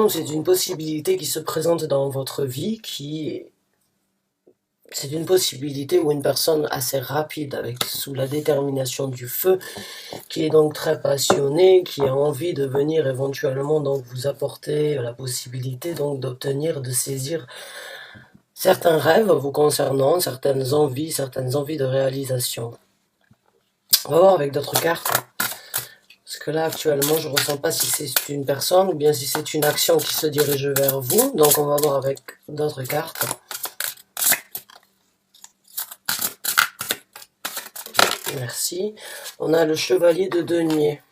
c'est une possibilité qui se présente dans votre vie, c'est une possibilité où une personne assez rapide, avec sous la détermination du feu, qui est donc très passionnée, qui a envie de venir éventuellement donc vous apporter la possibilité donc d'obtenir, de saisir certains rêves vous concernant, certaines envies de réalisation. On va voir avec d'autres cartes. Parce que là, actuellement, je ne ressens pas si c'est une personne ou bien si c'est une action qui se dirige vers vous. Donc, on va voir avec d'autres cartes. Merci. On a le chevalier de denier.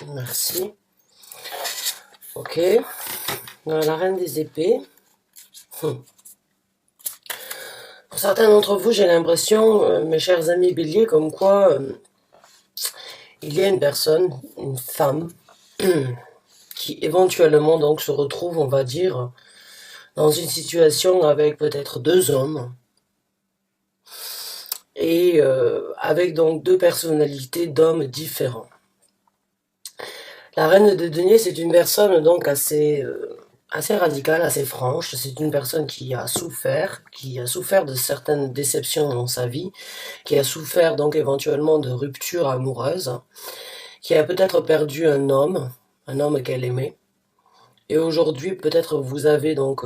Merci. Ok. On a la reine des épées. Pour certains d'entre vous, j'ai l'impression, mes chers amis béliers, comme quoi il y a une personne, une femme, qui éventuellement donc se retrouve, on va dire, dans une situation avec peut-être deux hommes, et avec donc deux personnalités d'hommes différents. La reine de denier, c'est une personne donc assez radicale, assez franche. C'est une personne qui a souffert de certaines déceptions dans sa vie, qui a souffert donc éventuellement de ruptures amoureuses, qui a peut-être perdu un homme qu'elle aimait. Et aujourd'hui, peut-être vous avez donc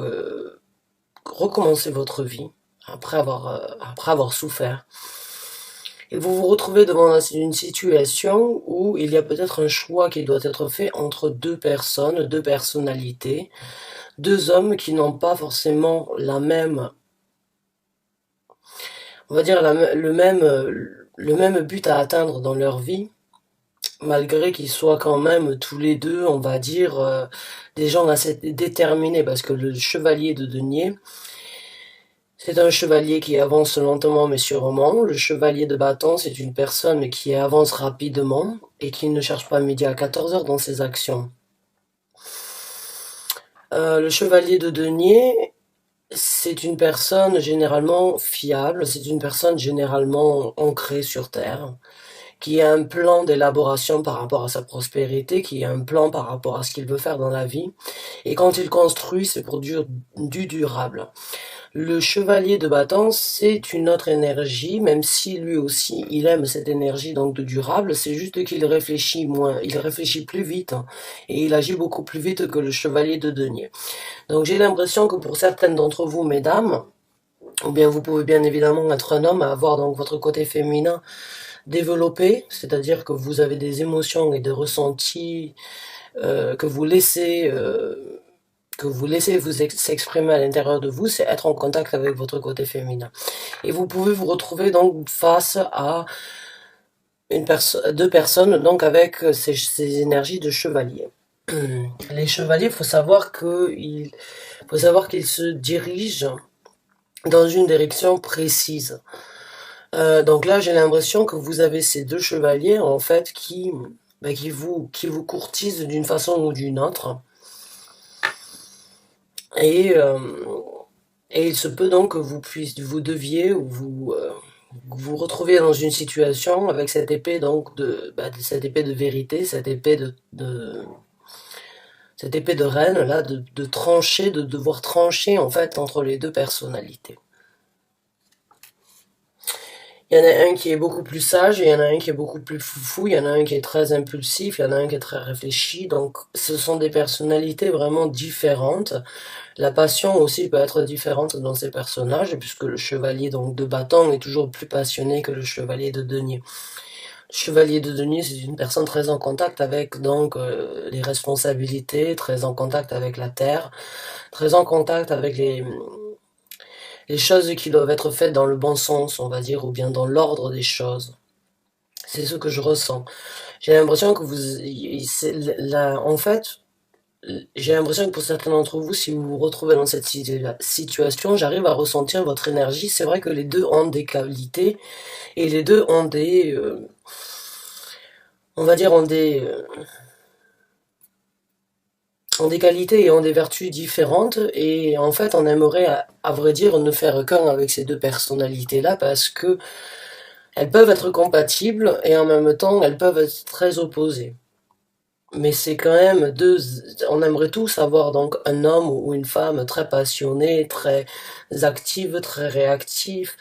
recommencé votre vie après avoir souffert. Et vous vous retrouvez devant une situation où il y a peut-être un choix qui doit être fait entre deux personnes, deux personnalités, deux hommes qui n'ont pas forcément la même, on va dire le même but à atteindre dans leur vie, malgré qu'ils soient quand même tous les deux, on va dire, des gens assez déterminés, parce que le chevalier de denier, c'est un chevalier qui avance lentement mais sûrement. Le chevalier de bâton, c'est une personne qui avance rapidement et qui ne cherche pas midi à 14 heures dans ses actions. Le chevalier de denier, c'est une personne généralement fiable, c'est une personne généralement ancrée sur terre, qui a un plan d'élaboration par rapport à sa prospérité, qui a un plan par rapport à ce qu'il veut faire dans la vie. Et quand il construit, c'est pour du durable. Le chevalier de bâton, c'est une autre énergie, même si lui aussi, il aime cette énergie donc de durable, c'est juste qu'il réfléchit moins, il réfléchit plus vite, hein, et il agit beaucoup plus vite que le chevalier de denier. Donc j'ai l'impression que pour certaines d'entre vous, mesdames, ou bien vous pouvez bien évidemment être un homme, à avoir donc votre côté féminin développé, c'est-à-dire que vous avez des émotions et des ressentis que vous laissez vous s'exprimer à l'intérieur de vous, c'est être en contact avec votre côté féminin. Et vous pouvez vous retrouver donc face à deux personnes donc avec ces énergies de chevalier. Les chevaliers, faut savoir qu'ils se dirigent dans une direction précise. Donc là, j'ai l'impression que vous avez ces deux chevaliers en fait qui vous courtisent d'une façon ou d'une autre. Et il se peut donc que vous deviez ou vous retrouviez dans une situation avec cette épée donc cette épée de vérité, cette épée de reine là, de trancher, de devoir trancher en fait entre les deux personnalités. Il y en a un qui est beaucoup plus sage, il y en a un qui est beaucoup plus foufou, il y en a un qui est très impulsif, il y en a un qui est très réfléchi. Donc ce sont des personnalités vraiment différentes. La passion aussi peut être différente dans ces personnages, puisque le chevalier donc de bâton est toujours plus passionné que le chevalier de denier. Le chevalier de denier, c'est une personne très en contact avec donc les responsabilités, très en contact avec la terre, très en contact avec les choses qui doivent être faites dans le bon sens, on va dire, ou bien dans l'ordre des choses. C'est ce que je ressens. J'ai l'impression que en fait, j'ai l'impression que pour certains d'entre vous, si vous vous retrouvez dans cette situation, j'arrive à ressentir votre énergie. C'est vrai que les deux ont des qualités et les deux ont on va dire, ont ont des qualités et ont des vertus différentes, et en fait on aimerait à vrai dire ne faire qu'un avec ces deux personnalités là, parce que elles peuvent être compatibles et en même temps elles peuvent être très opposées. Mais c'est quand même deux, on aimerait tous avoir donc un homme ou une femme très passionné, très active, très réactive,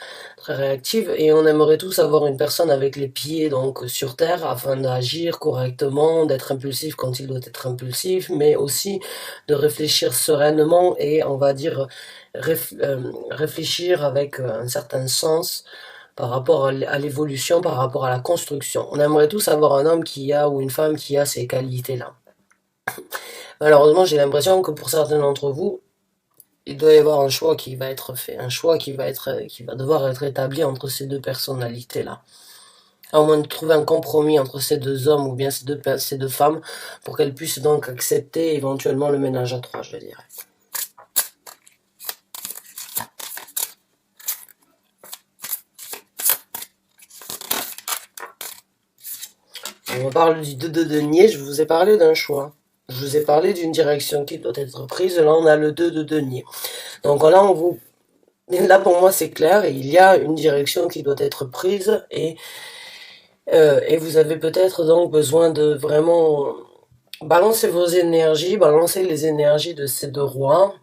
et on aimerait tous avoir une personne avec les pieds donc sur terre afin d'agir correctement, d'être impulsif quand il doit être impulsif, mais aussi de réfléchir sereinement et on va dire réfléchir avec un certain sens par rapport à l'évolution, par rapport à la construction. On aimerait tous avoir un homme qui a ou une femme qui a ces qualités-là. Malheureusement, j'ai l'impression que pour certains d'entre vous, il doit y avoir un choix qui va être fait, un choix qui va devoir être établi entre ces deux personnalités-là. À moins de trouver un compromis entre ces deux hommes ou bien ces deux femmes pour qu'elles puissent donc accepter éventuellement le ménage à trois, je dirais. On parle du 2 de denier, je vous ai parlé d'un choix. Je vous ai parlé d'une direction qui doit être prise, là on a le 2 de denier. Donc là pour moi c'est clair, il y a une direction qui doit être prise et vous avez peut-être donc besoin de vraiment balancer vos énergies, balancer les énergies de ces deux rois,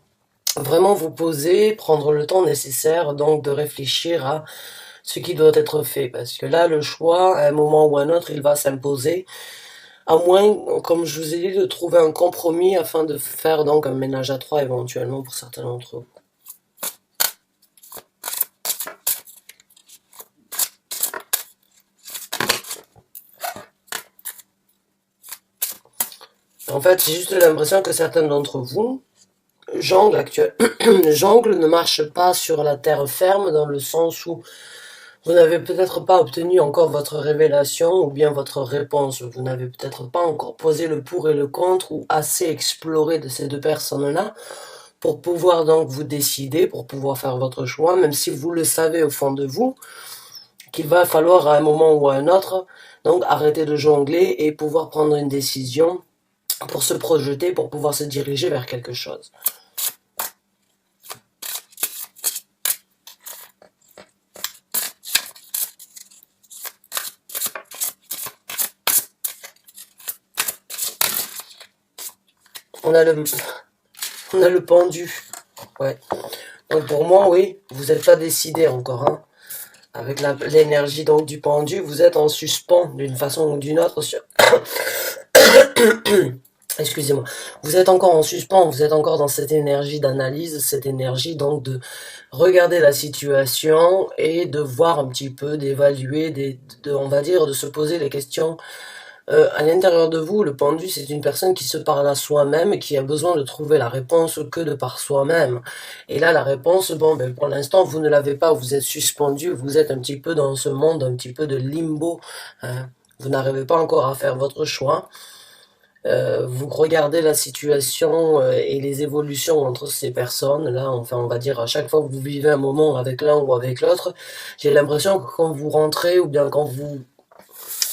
vraiment vous poser, prendre le temps nécessaire donc de réfléchir à ce qui doit être fait, parce que là le choix à un moment ou à un autre il va s'imposer, à moins, comme je vous ai dit, de trouver un compromis afin de faire donc un ménage à trois éventuellement pour certains d'entre vous. En fait, j'ai juste l'impression que certains d'entre vous jonglent jonglent ne marchent pas sur la terre ferme dans le sens où vous n'avez peut-être pas obtenu encore votre révélation ou bien votre réponse. Vous n'avez peut-être pas encore posé le pour et le contre ou assez exploré de ces deux personnes-là pour pouvoir donc vous décider, pour pouvoir faire votre choix, même si vous le savez au fond de vous, qu'il va falloir à un moment ou à un autre donc arrêter de jongler et pouvoir prendre une décision pour se projeter, pour pouvoir se diriger vers quelque chose. On a le pendu. Ouais. Donc pour moi, oui, vous n'êtes pas décidé encore, hein. Avec l'énergie donc du pendu, vous êtes en suspens d'une façon ou d'une autre sur... Excusez-moi. Vous êtes encore en suspens, vous êtes encore dans cette énergie d'analyse, cette énergie donc de regarder la situation et de voir un petit peu, d'évaluer, on va dire, de se poser les questions. À l'intérieur de vous, le pendu, c'est une personne qui se parle à soi-même et qui a besoin de trouver la réponse que de par soi-même. Et là, la réponse, bon, ben, pour l'instant, vous ne l'avez pas, vous êtes suspendu, vous êtes un petit peu dans ce monde, un petit peu de limbo. Hein. Vous n'arrivez pas encore à faire votre choix. Vous regardez la situation et les évolutions entre ces personnes, là, enfin, on va dire, à chaque fois que vous vivez un moment avec l'un ou avec l'autre, j'ai l'impression que quand vous rentrez ou bien quand vous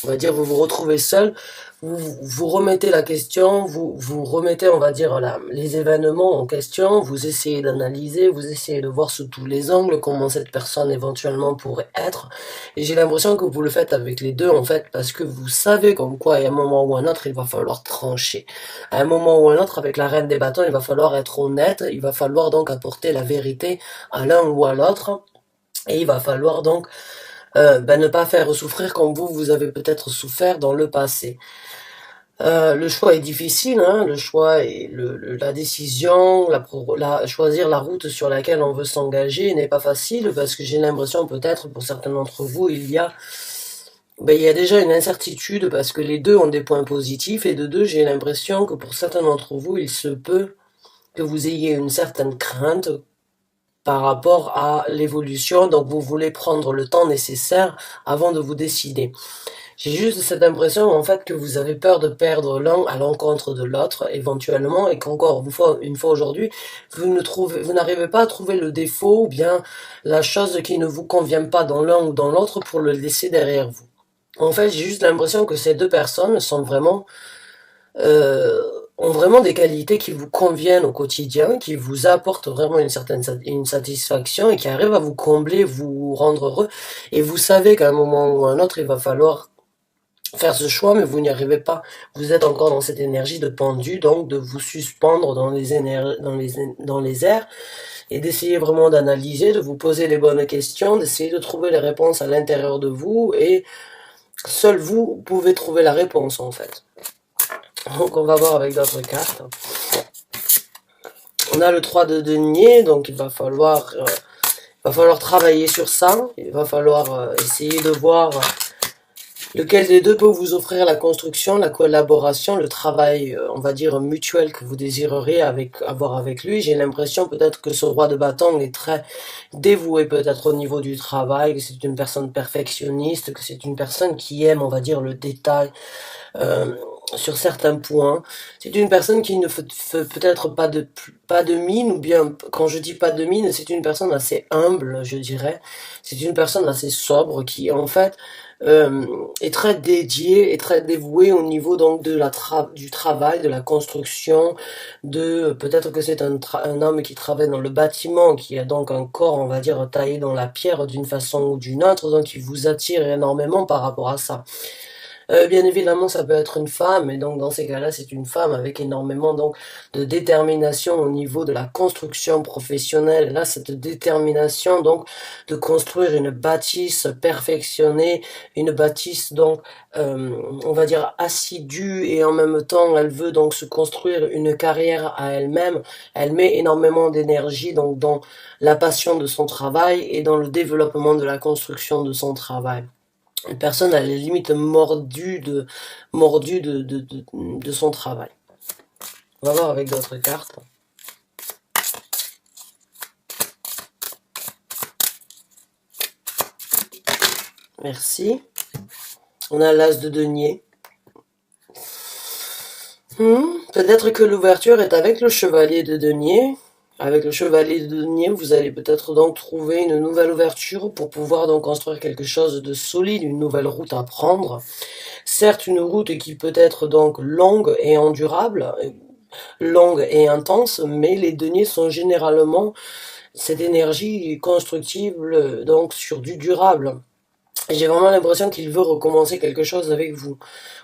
on va dire, vous vous retrouvez seul, vous remettez la question, vous remettez, on va dire, les événements en question, vous essayez d'analyser, vous essayez de voir sous tous les angles comment cette personne éventuellement pourrait être. Et j'ai l'impression que vous le faites avec les deux, en fait, parce que vous savez comme quoi, à un moment ou à un autre, il va falloir trancher. À un moment ou à un autre, avec la reine des bâtons, il va falloir être honnête, il va falloir donc apporter la vérité à l'un ou à l'autre, et il va falloir donc ne pas faire souffrir comme vous avez peut-être souffert dans le passé. Le choix est difficile, hein, le choix et la décision, choisir la route sur laquelle on veut s'engager n'est pas facile parce que j'ai l'impression peut-être pour certains d'entre vous il y a déjà une incertitude parce que les deux ont des points positifs et de deux j'ai l'impression que pour certains d'entre vous il se peut que vous ayez une certaine crainte par rapport à l'évolution, donc vous voulez prendre le temps nécessaire avant de vous décider. J'ai juste cette impression en fait que vous avez peur de perdre l'un à l'encontre de l'autre éventuellement et qu'encore une fois aujourd'hui, vous n'arrivez pas à trouver le défaut ou bien la chose qui ne vous convient pas dans l'un ou dans l'autre pour le laisser derrière vous. En fait, j'ai juste l'impression que ces deux personnes sont vraiment ont vraiment des qualités qui vous conviennent au quotidien, qui vous apportent vraiment une satisfaction et qui arrivent à vous combler, vous rendre heureux. Et vous savez qu'à un moment ou à un autre, il va falloir faire ce choix, mais vous n'y arrivez pas. Vous êtes encore dans cette énergie de pendu, donc de vous suspendre dans dans les airs et d'essayer vraiment d'analyser, de vous poser les bonnes questions, d'essayer de trouver les réponses à l'intérieur de vous et seul vous pouvez trouver la réponse en fait. Donc on va voir avec d'autres cartes. On a le 3 de denier, donc il va falloir travailler sur ça. Il va falloir essayer de voir lequel des deux peut vous offrir la construction, la collaboration, le travail, on va dire, mutuel que vous désireriez avoir avec lui. J'ai l'impression peut-être que ce roi de bâton est très dévoué peut-être au niveau du travail, que c'est une personne perfectionniste, que c'est une personne qui aime, on va dire, le détail. Sur certains points. C'est une personne qui ne fait peut-être pas de mine, ou bien, quand je dis pas de mine, c'est une personne assez humble, je dirais. C'est une personne assez sobre qui, en fait, est très dédiée et très dévouée au niveau donc du travail, de la construction, peut-être que c'est un homme qui travaille dans le bâtiment, qui a donc un corps, on va dire, taillé dans la pierre d'une façon ou d'une autre, donc il vous attire énormément par rapport à ça. Bien évidemment, ça peut être une femme, et donc dans ces cas-là, c'est une femme avec énormément donc de détermination au niveau de la construction professionnelle. Là, cette détermination donc de construire une bâtisse perfectionnée, une bâtisse donc on va dire assidue, et en même temps, elle veut donc se construire une carrière à elle-même. Elle met énormément d'énergie donc dans la passion de son travail et dans le développement de la construction de son travail. Une personne à la limite mordue de son travail. On va voir avec d'autres cartes. Merci. On a l'as de denier. Peut-être que l'ouverture est avec le chevalier de denier. Avec le chevalier de denier, vous allez peut-être donc trouver une nouvelle ouverture pour pouvoir donc construire quelque chose de solide, une nouvelle route à prendre. Certes, une route qui peut être donc longue et endurable, longue et intense, mais les deniers sont généralement cette énergie constructive donc sur du durable. J'ai vraiment l'impression qu'il veut recommencer quelque chose avec vous,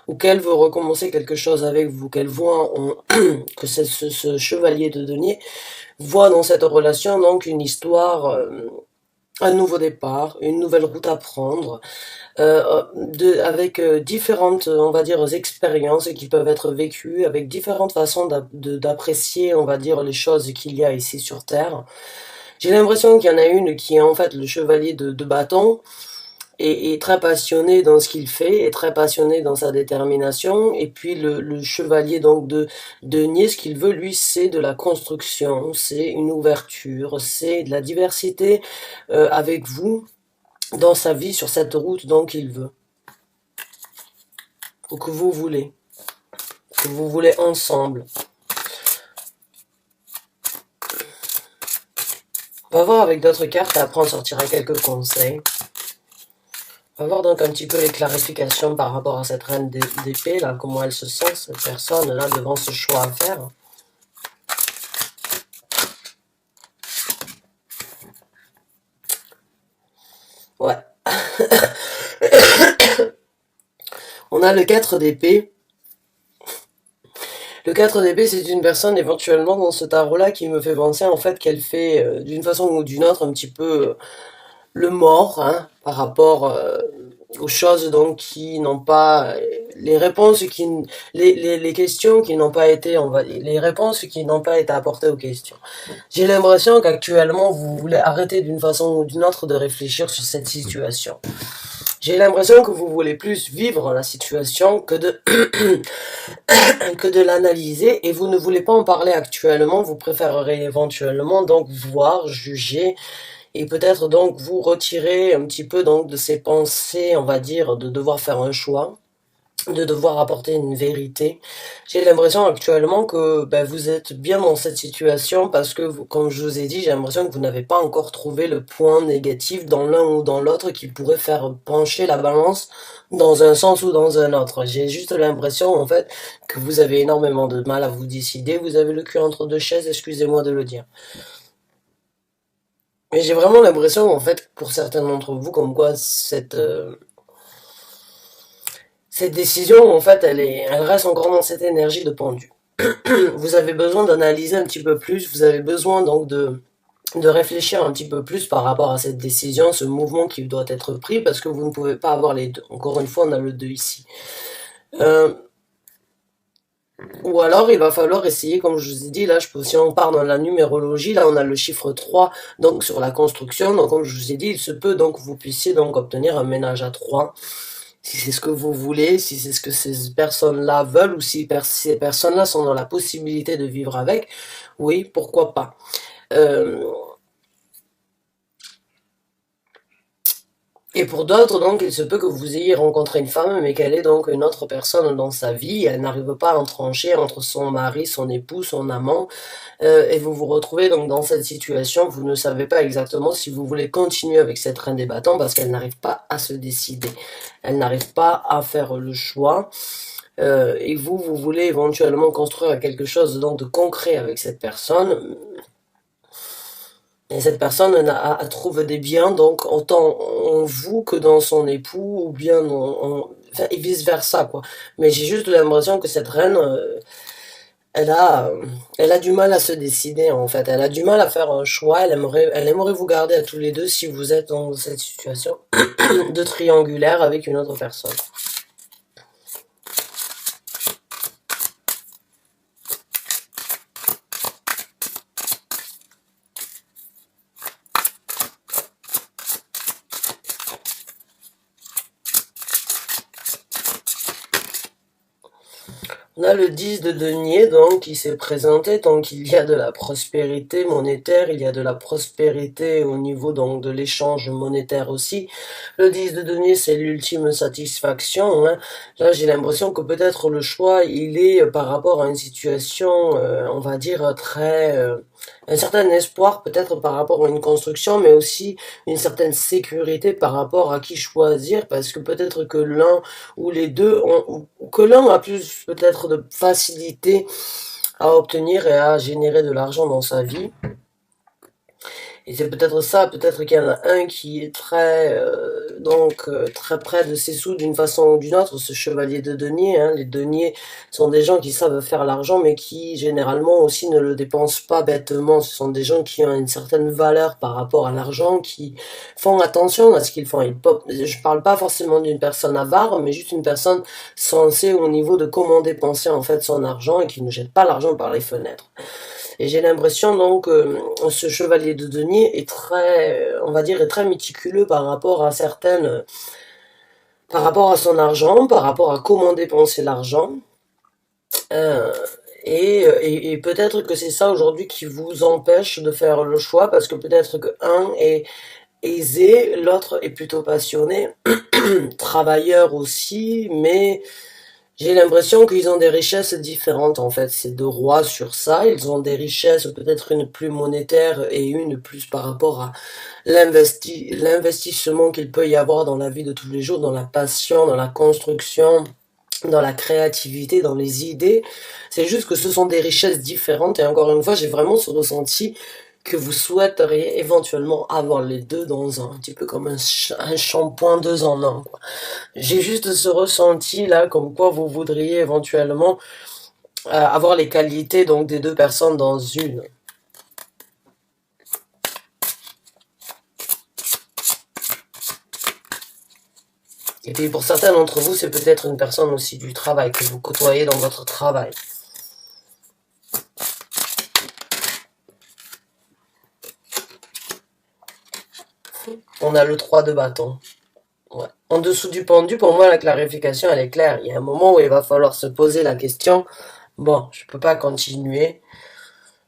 ou qu'elle veut recommencer quelque chose avec vous, qu'elle voit que ce chevalier de denier voit dans cette relation donc une histoire, un nouveau départ, une nouvelle route à prendre, avec différentes, on va dire, expériences qui peuvent être vécues, avec différentes façons d'apprécier, on va dire, les choses qu'il y a ici sur Terre. J'ai l'impression qu'il y en a une qui est en fait le chevalier de bâton, et très passionné dans ce qu'il fait, et très passionné dans sa détermination, et puis le chevalier donc de denier, ce qu'il veut lui, c'est de la construction, c'est une ouverture, c'est de la diversité avec vous dans sa vie sur cette route donc il veut, ou que vous voulez ensemble. On va voir avec d'autres cartes, et après on sortira quelques conseils. On va voir donc un petit peu les clarifications par rapport à cette reine d'épée, là, comment elle se sent, cette personne, là, devant ce choix à faire. Ouais. On a le 4 d'épée. Le 4 d'épée, c'est une personne éventuellement dans ce tarot-là qui me fait penser en fait qu'elle fait d'une façon ou d'une autre un petit peu le mort, hein, par rapport aux choses donc qui n'ont pas les réponses les questions qui n'ont pas été les réponses qui n'ont pas été apportées aux questions. J'ai l'impression qu'actuellement vous voulez arrêter d'une façon ou d'une autre de réfléchir sur cette situation. J'ai l'impression que vous voulez plus vivre la situation que de l'analyser, et vous ne voulez pas en parler actuellement. Vous préférerez éventuellement donc voir, juger, et peut-être donc vous retirer un petit peu donc de ces pensées, on va dire, de devoir faire un choix. de devoir apporter une vérité. J'ai l'impression actuellement que ben, vous êtes bien dans cette situation parce que, comme je vous ai dit, j'ai l'impression que vous n'avez pas encore trouvé le point négatif dans l'un ou dans l'autre qui pourrait faire pencher la balance dans un sens ou dans un autre. J'ai juste l'impression, en fait, que vous avez énormément de mal à vous décider. Vous avez le cul entre deux chaises, excusez-moi de le dire. Mais j'ai vraiment l'impression, en fait, pour certains d'entre vous, comme quoi cette décision, en fait, elle reste encore dans cette énergie de pendu. Vous avez besoin d'analyser un petit peu plus, vous avez besoin donc de réfléchir un petit peu plus par rapport à cette décision, ce mouvement qui doit être pris, parce que vous ne pouvez pas avoir les deux. Encore une fois, on a le 2 ici. Euh, ou alors, il va falloir essayer, comme je vous ai dit, là, si on part dans la numérologie, là, on a le chiffre 3 donc sur la construction. Donc, comme je vous ai dit, il se peut donc que vous puissiez donc obtenir un ménage à 3 si c'est ce que vous voulez, si c'est ce que ces personnes-là veulent, ou si ces personnes-là sont dans la possibilité de vivre avec, oui, pourquoi pas. Euh, et pour d'autres, donc, il se peut que vous ayez rencontré une femme, mais qu'elle ait donc une autre personne dans sa vie, elle n'arrive pas à en trancher entre son mari, son époux, son amant, et vous vous retrouvez donc dans cette situation, vous ne savez pas exactement si vous voulez continuer avec cette reine des bâtons parce qu'elle n'arrive pas à se décider. Elle n'arrive pas à faire le choix. Et vous voulez éventuellement construire quelque chose donc de concret avec cette personne, et cette personne trouve des biens donc autant en vous que dans son époux ou bien enfin, et vice versa quoi. Mais j'ai juste l'impression que cette reine, elle a du mal à se décider en fait. Elle a du mal à faire un choix. Elle aimerait vous garder à tous les deux si vous êtes dans cette situation de triangulaire avec une autre personne. On a le 10 de denier, donc, qui s'est présenté, donc il y a de la prospérité monétaire, il y a de la prospérité au niveau donc de l'échange monétaire aussi. Le 10 de denier, c'est l'ultime satisfaction, hein. Là, j'ai l'impression que peut-être le choix, il est par rapport à une situation, on va dire, un certain espoir peut-être par rapport à une construction, mais aussi une certaine sécurité par rapport à qui choisir, parce que peut-être que l'un ou les deux ou que l'un a plus peut-être de facilité à obtenir et à générer de l'argent dans sa vie. Et c'est peut-être ça, peut-être qu'il y en a un qui est très près de ses sous d'une façon ou d'une autre, ce chevalier de denier, hein. Les deniers sont des gens qui savent faire l'argent, mais qui généralement aussi ne le dépensent pas bêtement. Ce sont des gens qui ont une certaine valeur par rapport à l'argent, qui font attention à ce qu'ils font. Je parle pas forcément d'une personne avare, mais juste une personne sensée au niveau de comment dépenser en fait son argent et qui ne jette pas l'argent par les fenêtres. Et j'ai l'impression donc ce chevalier de denier est très, on va dire, est très méticuleux par rapport à par rapport à son argent, par rapport à comment dépenser l'argent. Euh, et peut-être que c'est ça aujourd'hui qui vous empêche de faire le choix parce que peut-être que un est aisé, l'autre est plutôt passionné, travailleur aussi, mais j'ai l'impression qu'ils ont des richesses différentes en fait, ces deux rois sur ça, ils ont des richesses peut-être une plus monétaire et une plus par rapport à l'investissement qu'il peut y avoir dans la vie de tous les jours, dans la passion, dans la construction, dans la créativité, dans les idées. C'est juste que ce sont des richesses différentes et encore une fois, j'ai vraiment ce ressenti que vous souhaiteriez éventuellement avoir les deux dans un petit peu comme un shampoing deux en un, quoi. J'ai juste ce ressenti là, comme quoi vous voudriez éventuellement avoir les qualités donc des deux personnes dans une. Et puis pour certains d'entre vous, c'est peut-être une personne aussi du travail que vous côtoyez dans votre travail. On a le 3 de bâton. Ouais. En dessous du pendu, pour moi, la clarification, elle est claire. Il y a un moment où il va falloir se poser la question, bon, je peux pas continuer,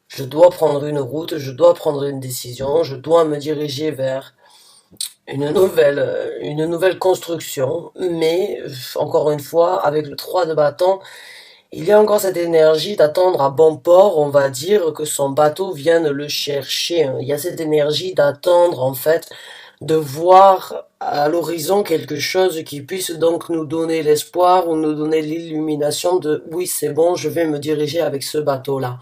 je dois prendre une route, je dois prendre une décision, je dois me diriger vers une nouvelle construction, mais encore une fois, avec le 3 de bâton, il y a encore cette énergie d'attendre à bon port, on va dire, que son bateau vienne le chercher. Il y a cette énergie d'attendre, en fait, de voir à l'horizon quelque chose qui puisse donc nous donner l'espoir ou nous donner l'illumination de oui, c'est bon, je vais me diriger avec ce bateau-là.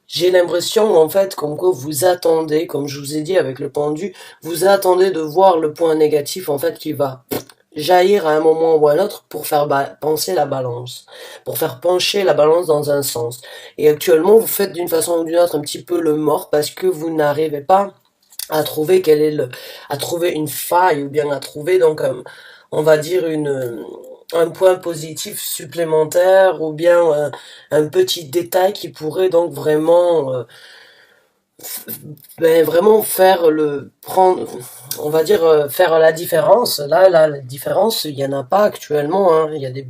J'ai l'impression, en fait, comme que vous attendez, comme je vous ai dit avec le pendu, vous attendez de voir le point négatif, en fait, qui va jaillir à un moment ou à un autre pour faire pencher la balance, pour faire pencher la balance dans un sens. Et actuellement, vous faites d'une façon ou d'une autre un petit peu le mort parce que vous n'arrivez pas à trouver à trouver une faille ou bien à trouver donc on va dire un point positif supplémentaire ou bien un petit détail qui pourrait donc vraiment vraiment faire prendre, on va dire faire la différence. Là, la différence, il y en a pas actuellement, hein. Il y a des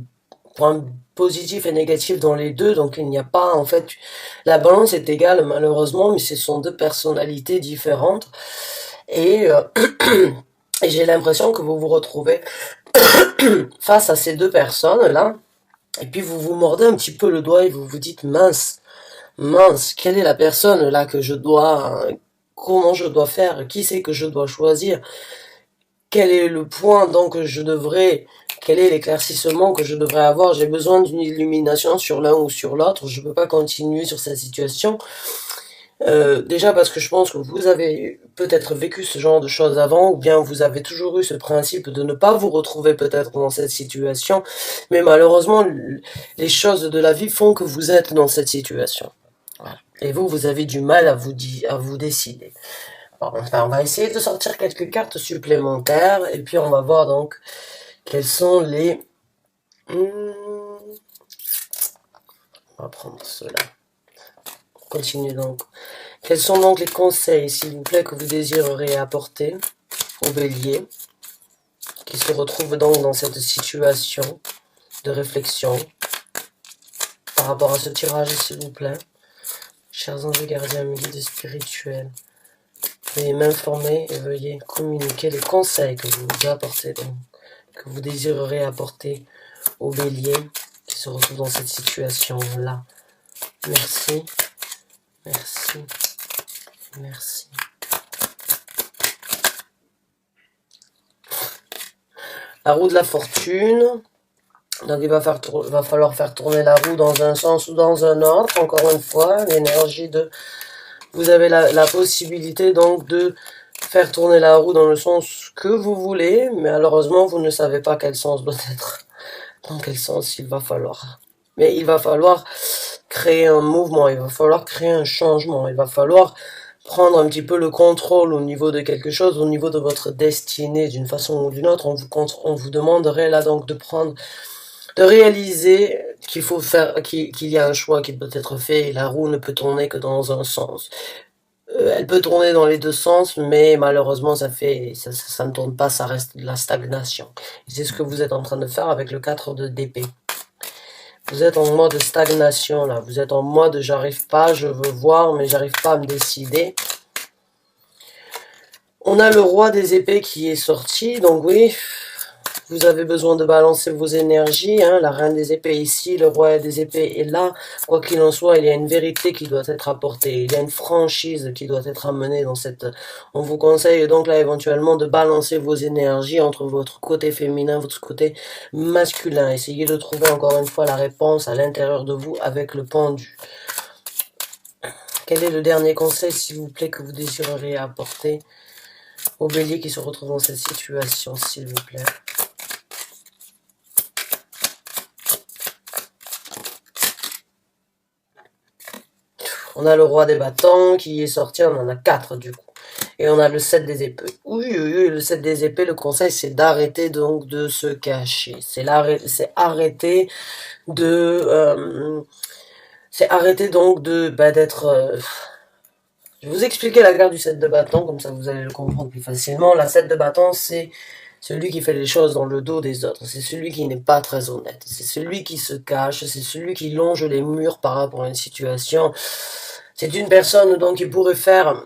points positifs et négatifs dans les deux, donc il n'y a pas, en fait, la balance est égale malheureusement, mais ce sont deux personnalités différentes. Et, et j'ai l'impression que vous vous retrouvez face à ces deux personnes-là, et puis vous vous mordez un petit peu le doigt et vous vous dites mince, quelle est la personne là que je dois, comment je dois faire, qui c'est que je dois choisir, quel est le point donc que je devrais, quel est l'éclaircissement que je devrais avoir, j'ai besoin d'une illumination sur l'un ou sur l'autre, je peux pas continuer sur cette situation. Déjà parce que je pense que vous avez peut-être vécu ce genre de choses avant, ou bien vous avez toujours eu ce principe de ne pas vous retrouver peut-être dans cette situation, mais malheureusement, les choses de la vie font que vous êtes dans cette situation. Voilà. Et vous avez du mal à vous décider. Alors, enfin, on va essayer de sortir quelques cartes supplémentaires, et puis on va voir donc quels sont les... On va prendre cela. On continue donc. Quels sont donc les conseils, s'il vous plaît, que vous désireriez apporter au bélier, qui se retrouve donc dans cette situation de réflexion par rapport à ce tirage, s'il vous plaît? Chers anges gardiens, mes guides spirituels, veuillez m'informer et veuillez communiquer les conseils que vous apportez donc, que vous désirerez apporter au bélier qui se retrouve dans cette situation-là. Merci, merci, merci. La roue de la fortune. Donc il va falloir faire tourner la roue dans un sens ou dans un autre. Encore une fois, l'énergie de... Vous avez la possibilité donc de faire tourner la roue dans le sens que vous voulez, mais malheureusement vous ne savez pas quel sens doit être. Dans quel sens il va falloir. Mais il va falloir créer un mouvement, il va falloir créer un changement, il va falloir prendre un petit peu le contrôle au niveau de quelque chose, au niveau de votre destinée d'une façon ou d'une autre. On vous demanderait là donc de réaliser qu'il faut faire, qu'il y a un choix qui peut être fait et la roue ne peut tourner que dans un sens. Elle peut tourner dans les deux sens, mais malheureusement ça ne tourne pas, ça reste de la stagnation. Et c'est ce que vous êtes en train de faire avec le 4 d'épée. Vous êtes en mode stagnation là, vous êtes en mode j'arrive pas, je veux voir, mais j'arrive pas à me décider. On a le roi des épées qui est sorti, donc oui, vous avez besoin de balancer vos énergies, hein, la reine des épées ici, le roi des épées est là. Quoi qu'il en soit, il y a une vérité qui doit être apportée, il y a une franchise qui doit être amenée dans cette... On vous conseille donc là éventuellement de balancer vos énergies entre votre côté féminin, votre côté masculin. Essayez de trouver encore une fois la réponse à l'intérieur de vous avec le pendu. Quel est le dernier conseil, s'il vous plaît, que vous désireriez apporter au bélier qui se retrouve dans cette situation, s'il vous plaît? On a le roi des bâtons qui est sorti, on en a 4 du coup. Et on a le 7 des épées. Oui, le 7 des épées, le conseil c'est d'arrêter donc de se cacher. C'est arrêter de... c'est arrêter donc de d'être... Je vais vous expliquer la carte du 7 de bâton, comme ça vous allez le comprendre plus facilement. La 7 de bâton, c'est celui qui fait les choses dans le dos des autres. C'est celui qui n'est pas très honnête. C'est celui qui se cache. C'est celui qui longe les murs par rapport à une situation. C'est une personne donc qui pourrait faire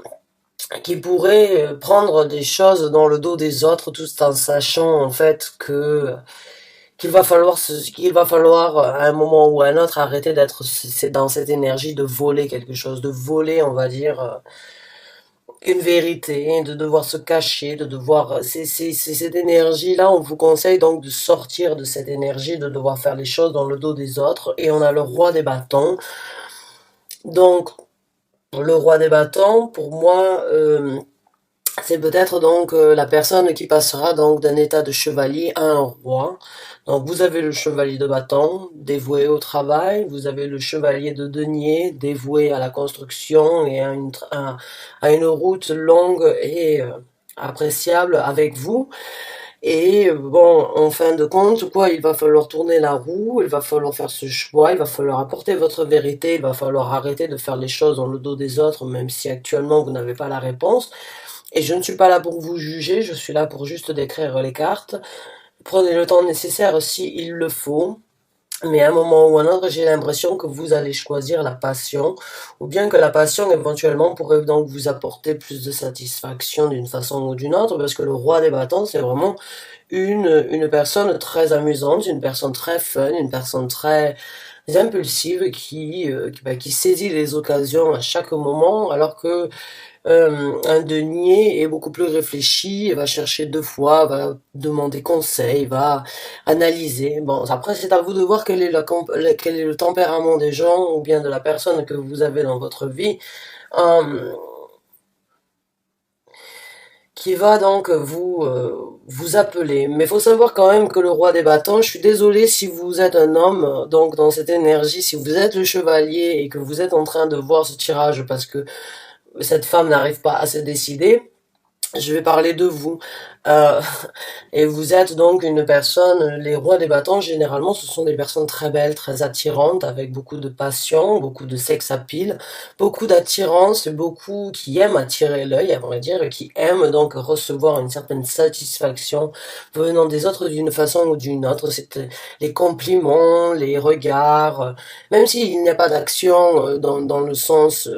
qui pourrait prendre des choses dans le dos des autres tout en sachant en fait que qu'il va falloir à un moment ou à un autre arrêter d'être dans cette énergie de voler quelque chose, de voler on va dire une vérité, de devoir se cacher, de devoir c'est cette énergie là, on vous conseille donc de sortir de cette énergie de devoir faire les choses dans le dos des autres et on a le roi des bâtons. Donc le roi des bâtons pour moi c'est peut-être donc la personne qui passera donc d'un état de chevalier à un roi. Donc vous avez le chevalier de bâton, dévoué au travail, vous avez le chevalier de denier, dévoué à la construction et à une route longue et appréciable avec vous. Et bon, en fin de compte, quoi, il va falloir tourner la roue, il va falloir faire ce choix, il va falloir apporter votre vérité, il va falloir arrêter de faire les choses dans le dos des autres, même si actuellement vous n'avez pas la réponse. Et je ne suis pas là pour vous juger, je suis là pour juste décrire les cartes. Prenez le temps nécessaire si il le faut. Mais à un moment ou à un autre, j'ai l'impression que vous allez choisir la passion, ou bien que la passion éventuellement pourrait donc vous apporter plus de satisfaction d'une façon ou d'une autre, parce que le roi des bâtons, c'est vraiment une personne très amusante, une personne très fun, une personne très impulsive qui saisit les occasions à chaque moment, alors que un denier est beaucoup plus réfléchi, il va chercher deux fois, va demander conseil, va analyser. Bon, après c'est à vous de voir quel est le tempérament des gens ou bien de la personne que vous avez dans votre vie. Euh, qui va donc vous appeler. Mais il faut savoir quand même que le roi des bâtons, je suis désolée si vous êtes un homme, donc dans cette énergie, si vous êtes le chevalier et que vous êtes en train de voir ce tirage parce que cette femme n'arrive pas à se décider, je vais parler de vous. Euh, et vous êtes donc une personne, les rois des bâtons, généralement, ce sont des personnes très belles, très attirantes, avec beaucoup de passion, beaucoup de sex appeal, beaucoup d'attirance, beaucoup qui aiment attirer l'œil, à vrai dire, et qui aiment donc recevoir une certaine satisfaction venant des autres d'une façon ou d'une autre. C'est les compliments, les regards, même s'il n'y a pas d'action dans le sens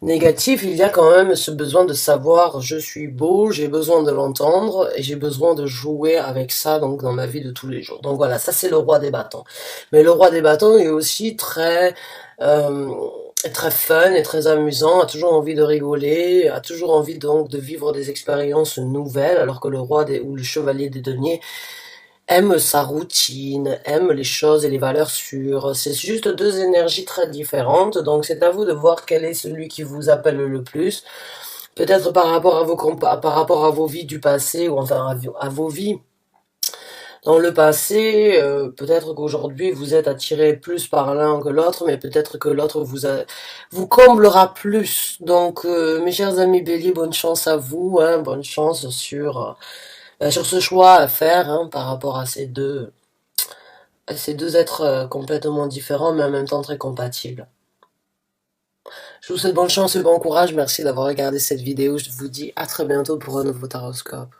négatif, il y a quand même ce besoin de savoir je suis beau, j'ai besoin de l'entendre et j'ai besoin de jouer avec ça donc dans ma vie de tous les jours. Donc voilà, ça c'est le roi des bâtons. Mais le roi des bâtons est aussi euh, très fun et très amusant, a toujours envie de rigoler, a toujours envie donc de vivre des expériences nouvelles, alors que le roi ou le chevalier des deniers aime sa routine, aime les choses et les valeurs sûres. C'est juste deux énergies très différentes, donc c'est à vous de voir quel est celui qui vous appelle le plus. Peut-être par rapport à par rapport à vos vies du passé, ou enfin à vos vies dans le passé, peut-être qu'aujourd'hui vous êtes attiré plus par l'un que l'autre, mais peut-être que l'autre vous comblera plus. Donc, mes chers amis Bélier, bonne chance à vous, hein, bonne chance sur ce choix à faire hein, par rapport à ces deux êtres complètement différents mais en même temps très compatibles. Je vous souhaite bonne chance et bon courage, merci d'avoir regardé cette vidéo, je vous dis à très bientôt pour un nouveau taroscope.